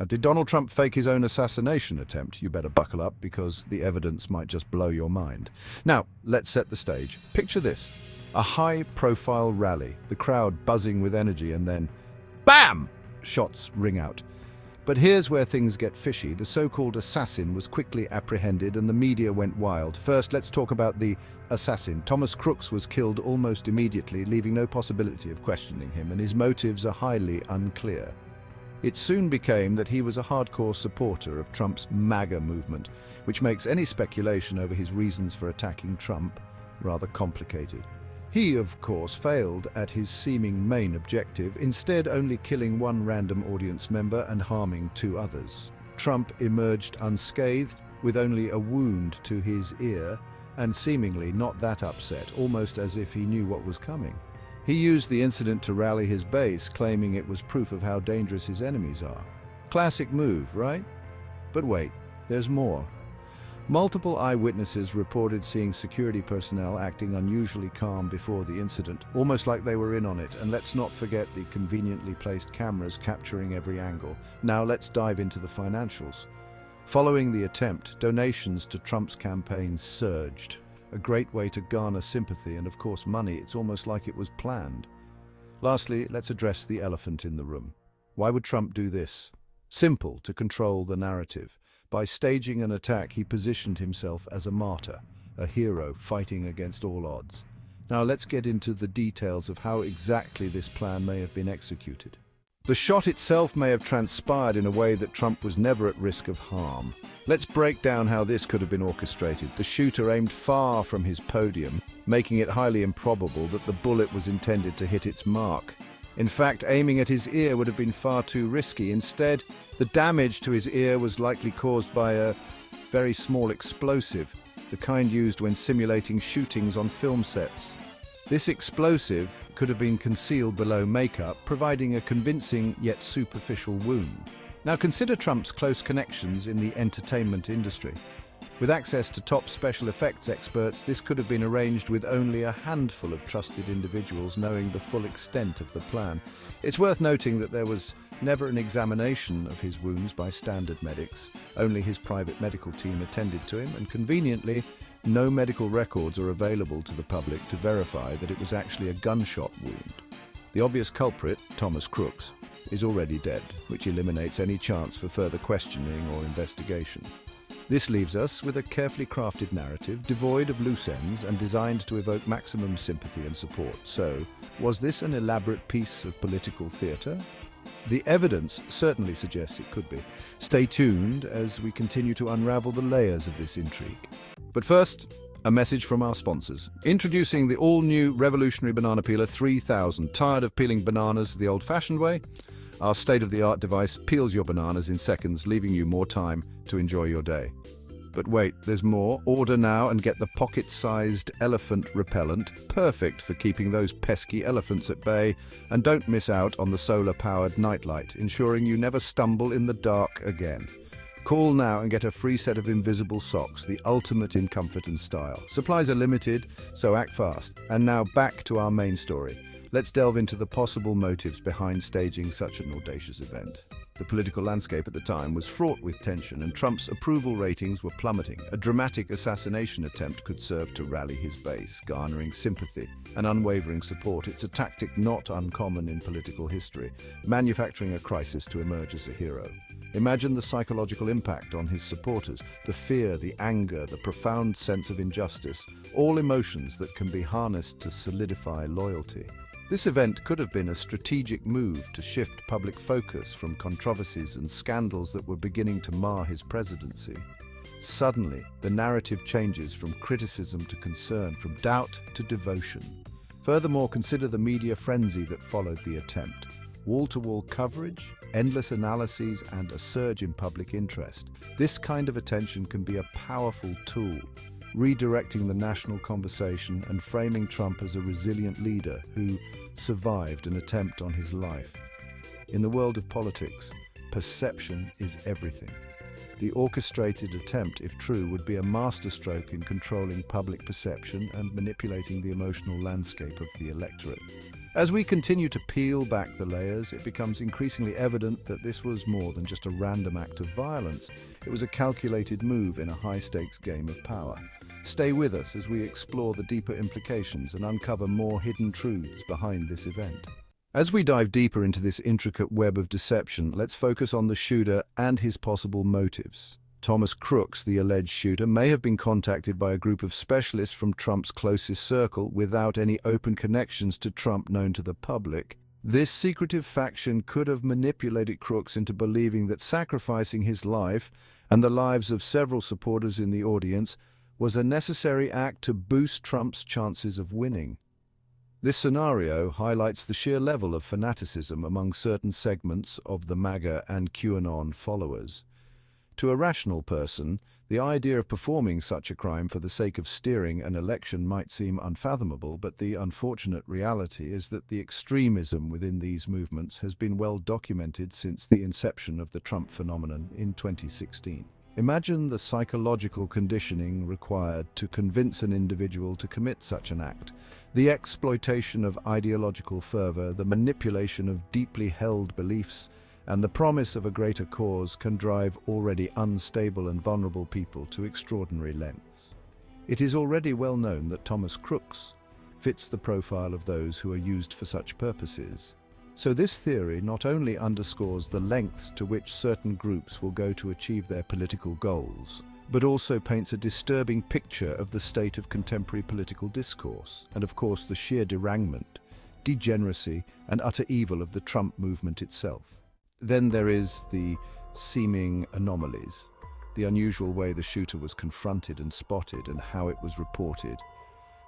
Did Donald Trump fake his own assassination attempt? You better buckle up because the evidence might just blow your mind. Now, let's set the stage. Picture this. A high-profile rally, the crowd buzzing with energy, and then BAM! Shots ring out. But here's where things get fishy. The so-called assassin was quickly apprehended and the media went wild. First, let's talk about the assassin. Thomas Crooks was killed almost immediately, leaving no possibility of questioning him, and his motives are highly unclear. It soon became that he was a hardcore supporter of Trump's MAGA movement, which makes any speculation over his reasons for attacking Trump rather complicated. He, of course, failed at his seeming main objective, instead only killing one random audience member and harming two others. Trump emerged unscathed, with only a wound to his ear, and seemingly not that upset, almost as if he knew what was coming. He used the incident to rally his base, claiming it was proof of how dangerous his enemies are. Classic move, right? But wait, there's more. Multiple eyewitnesses reported seeing security personnel acting unusually calm before the incident, almost like they were in on it, and let's not forget the conveniently placed cameras capturing every angle. Now let's dive into the financials. Following the attempt, donations to Trump's campaign surged. A great way to garner sympathy and, of course, money. It's almost like it was planned. Lastly, let's address the elephant in the room. Why would Trump do this? Simple: to control the narrative. By staging an attack, he positioned himself as a martyr, a hero fighting against all odds. Now let's get into the details of how exactly this plan may have been executed. The shot itself may have transpired in a way that Trump was never at risk of harm. Let's break down how this could have been orchestrated. The shooter aimed far from his podium, making it highly improbable that the bullet was intended to hit its mark. In fact, aiming at his ear would have been far too risky. Instead, the damage to his ear was likely caused by a very small explosive, the kind used when simulating shootings on film sets. This explosive could have been concealed below makeup, providing a convincing yet superficial wound. Now consider Trump's close connections in the entertainment industry. With access to top special effects experts, this could have been arranged with only a handful of trusted individuals knowing the full extent of the plan. It's worth noting that there was never an examination of his wounds by standard medics. Only his private medical team attended to him, and conveniently, no medical records are available to the public to verify that it was actually a gunshot wound. The obvious culprit, Thomas Crooks, is already dead, which eliminates any chance for further questioning or investigation. This leaves us with a carefully crafted narrative, devoid of loose ends and designed to evoke maximum sympathy and support. So, was this an elaborate piece of political theatre? The evidence certainly suggests it could be. Stay tuned as we continue to unravel the layers of this intrigue. But first, a message from our sponsors. Introducing the all-new revolutionary banana peeler 3000. Tired of peeling bananas the old-fashioned way? Our state-of-the-art device peels your bananas in seconds, leaving you more time to enjoy your day. But wait, there's more. Order now and get the pocket-sized elephant repellent, perfect for keeping those pesky elephants at bay. And don't miss out on the solar-powered nightlight, ensuring you never stumble in the dark again. Call now and get a free set of invisible socks, the ultimate in comfort and style. Supplies are limited, so act fast. And now back to our main story. Let's delve into the possible motives behind staging such an audacious event. The political landscape at the time was fraught with tension, and Trump's approval ratings were plummeting. A dramatic assassination attempt could serve to rally his base, garnering sympathy and unwavering support. It's a tactic not uncommon in political history, manufacturing a crisis to emerge as a hero. Imagine the psychological impact on his supporters, the fear, the anger, the profound sense of injustice, all emotions that can be harnessed to solidify loyalty. This event could have been a strategic move to shift public focus from controversies and scandals that were beginning to mar his presidency. Suddenly, the narrative changes from criticism to concern, from doubt to devotion. Furthermore, consider the media frenzy that followed the attempt. Wall-to-wall coverage, endless analyses, and a surge in public interest. This kind of attention can be a powerful tool, redirecting the national conversation and framing Trump as a resilient leader who survived an attempt on his life. In the world of politics, perception is everything. The orchestrated attempt, if true, would be a masterstroke in controlling public perception and manipulating the emotional landscape of the electorate. As we continue to peel back the layers, it becomes increasingly evident that this was more than just a random act of violence. It was a calculated move in a high-stakes game of power. Stay with us as we explore the deeper implications and uncover more hidden truths behind this event. As we dive deeper into this intricate web of deception, let's focus on the shooter and his possible motives. Thomas Crooks, the alleged shooter, may have been contacted by a group of specialists from Trump's closest circle without any open connections to Trump known to the public. This secretive faction could have manipulated Crooks into believing that sacrificing his life and the lives of several supporters in the audience was a necessary act to boost Trump's chances of winning. This scenario highlights the sheer level of fanaticism among certain segments of the MAGA and QAnon followers. To a rational person, the idea of performing such a crime for the sake of steering an election might seem unfathomable, but the unfortunate reality is that the extremism within these movements has been well documented since the inception of the Trump phenomenon in 2016. Imagine the psychological conditioning required to convince an individual to commit such an act, the exploitation of ideological fervor, the manipulation of deeply held beliefs, and the promise of a greater cause can drive already unstable and vulnerable people to extraordinary lengths. It is already well known that Thomas Crooks fits the profile of those who are used for such purposes. So this theory not only underscores the lengths to which certain groups will go to achieve their political goals, but also paints a disturbing picture of the state of contemporary political discourse, and of course the sheer derangement, degeneracy, and utter evil of the Trump movement itself. Then there is the seeming anomalies, the unusual way the shooter was confronted and spotted and how it was reported.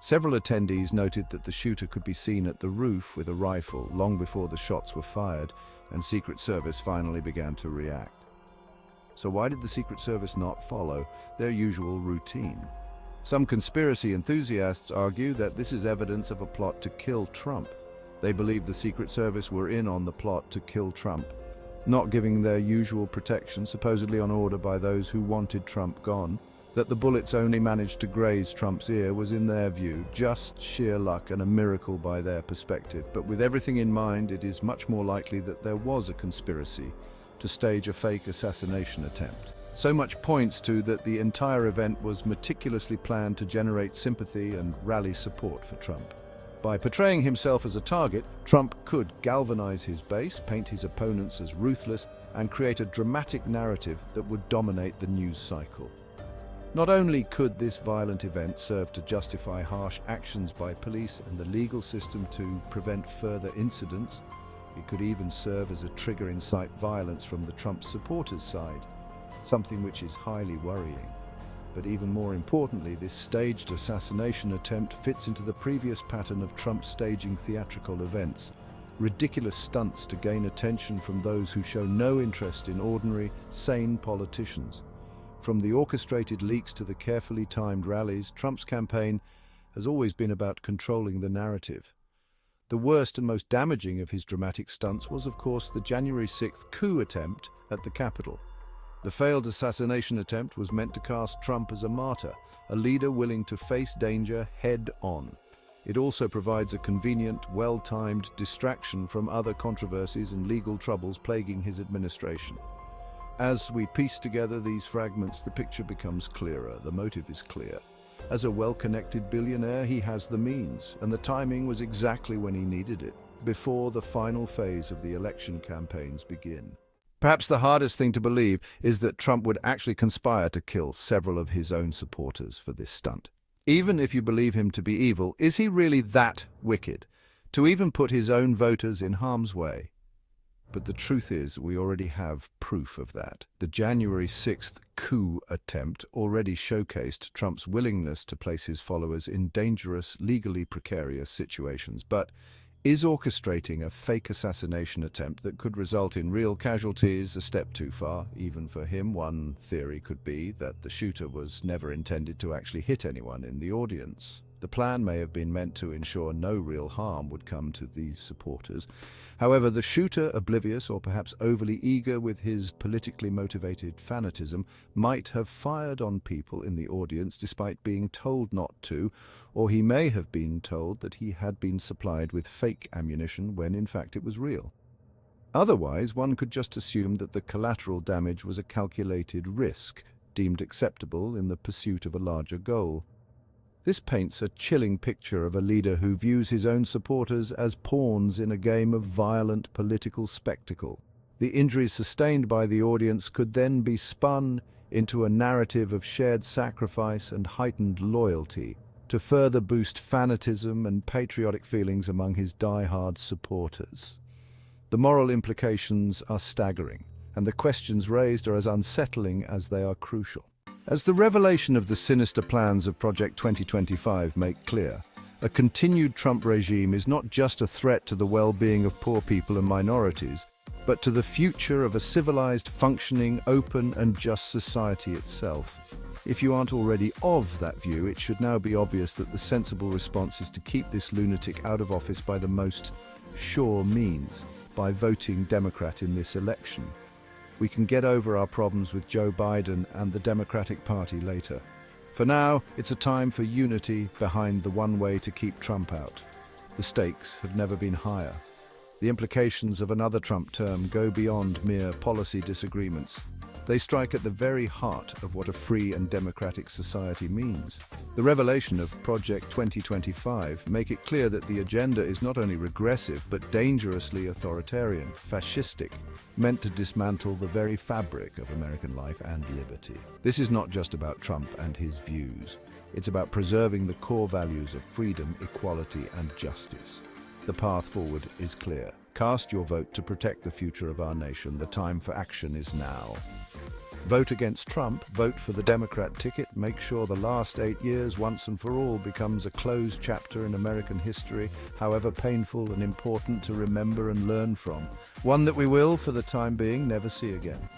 Several attendees noted that the shooter could be seen at the roof with a rifle long before the shots were fired, and Secret Service finally began to react. So why did the Secret Service not follow their usual routine? Some conspiracy enthusiasts argue that this is evidence of a plot to kill Trump. They believe the Secret Service were in on the plot to kill Trump, not giving their usual protection, supposedly on order by those who wanted Trump gone. That the bullets only managed to graze Trump's ear was, in their view, just sheer luck and a miracle by their perspective. But with everything in mind, it is much more likely that there was a conspiracy to stage a fake assassination attempt. So much points to that the entire event was meticulously planned to generate sympathy and rally support for Trump. By portraying himself as a target, Trump could galvanize his base, paint his opponents as ruthless, and create a dramatic narrative that would dominate the news cycle. Not only could this violent event serve to justify harsh actions by police and the legal system to prevent further incidents, it could even serve as a trigger to incite violence from the Trump supporters' side, something which is highly worrying. But even more importantly, this staged assassination attempt fits into the previous pattern of Trump staging theatrical events, ridiculous stunts to gain attention from those who show no interest in ordinary, sane politicians. From the orchestrated leaks to the carefully timed rallies, Trump's campaign has always been about controlling the narrative. The worst and most damaging of his dramatic stunts was, of course, the January 6th coup attempt at the Capitol. The failed assassination attempt was meant to cast Trump as a martyr, a leader willing to face danger head-on. It also provides a convenient, well-timed distraction from other controversies and legal troubles plaguing his administration. As we piece together these fragments, the picture becomes clearer. The motive is clear. As a well-connected billionaire, he has the means, and the timing was exactly when he needed it, before the final phase of the election campaigns begin. Perhaps the hardest thing to believe is that Trump would actually conspire to kill several of his own supporters for this stunt. Even if you believe him to be evil, is he really that wicked, to even put his own voters in harm's way? But the truth is, we already have proof of that. The January 6th coup attempt already showcased Trump's willingness to place his followers in dangerous, legally precarious situations. But is orchestrating a fake assassination attempt that could result in real casualties a step too far, even for him? One theory could be that the shooter was never intended to actually hit anyone in the audience. The The plan may have been meant to ensure no real harm would come to these supporters. However, the shooter, oblivious or perhaps overly eager with his politically motivated fanatism, might have fired on people in the audience despite being told not to, or he may have been told that he had been supplied with fake ammunition when in fact it was real. Otherwise, one could just assume that the collateral damage was a calculated risk, deemed acceptable in the pursuit of a larger goal. This paints a chilling picture of a leader who views his own supporters as pawns in a game of violent political spectacle. The injuries sustained by the audience could then be spun into a narrative of shared sacrifice and heightened loyalty to further boost fanatism and patriotic feelings among his die-hard supporters. The moral implications are staggering, and the questions raised are as unsettling as they are crucial. As the revelation of the sinister plans of Project 2025 make clear, a continued Trump regime is not just a threat to the well-being of poor people and minorities, but to the future of a civilized, functioning, open and just society itself. If you aren't already of that view, it should now be obvious that the sensible response is to keep this lunatic out of office by the most sure means, by voting Democrat in this election. We can get over our problems with Joe Biden and the Democratic Party later. For now, it's a time for unity behind the one way to keep Trump out. The stakes have never been higher. The implications of another Trump term go beyond mere policy disagreements. They strike at the very heart of what a free and democratic society means. The revelation of Project 2025 make it clear that the agenda is not only regressive but dangerously authoritarian, fascistic, meant to dismantle the very fabric of American life and liberty. This is not just about Trump and his views. It's about preserving the core values of freedom, equality, and justice. The path forward is clear. Cast your vote to protect the future of our nation. The time for action is now. Vote against Trump, vote for the Democrat ticket, make sure the last 8 years once and for all becomes a closed chapter in American history, however painful and important to remember and learn from. One that we will, for the time being, never see again.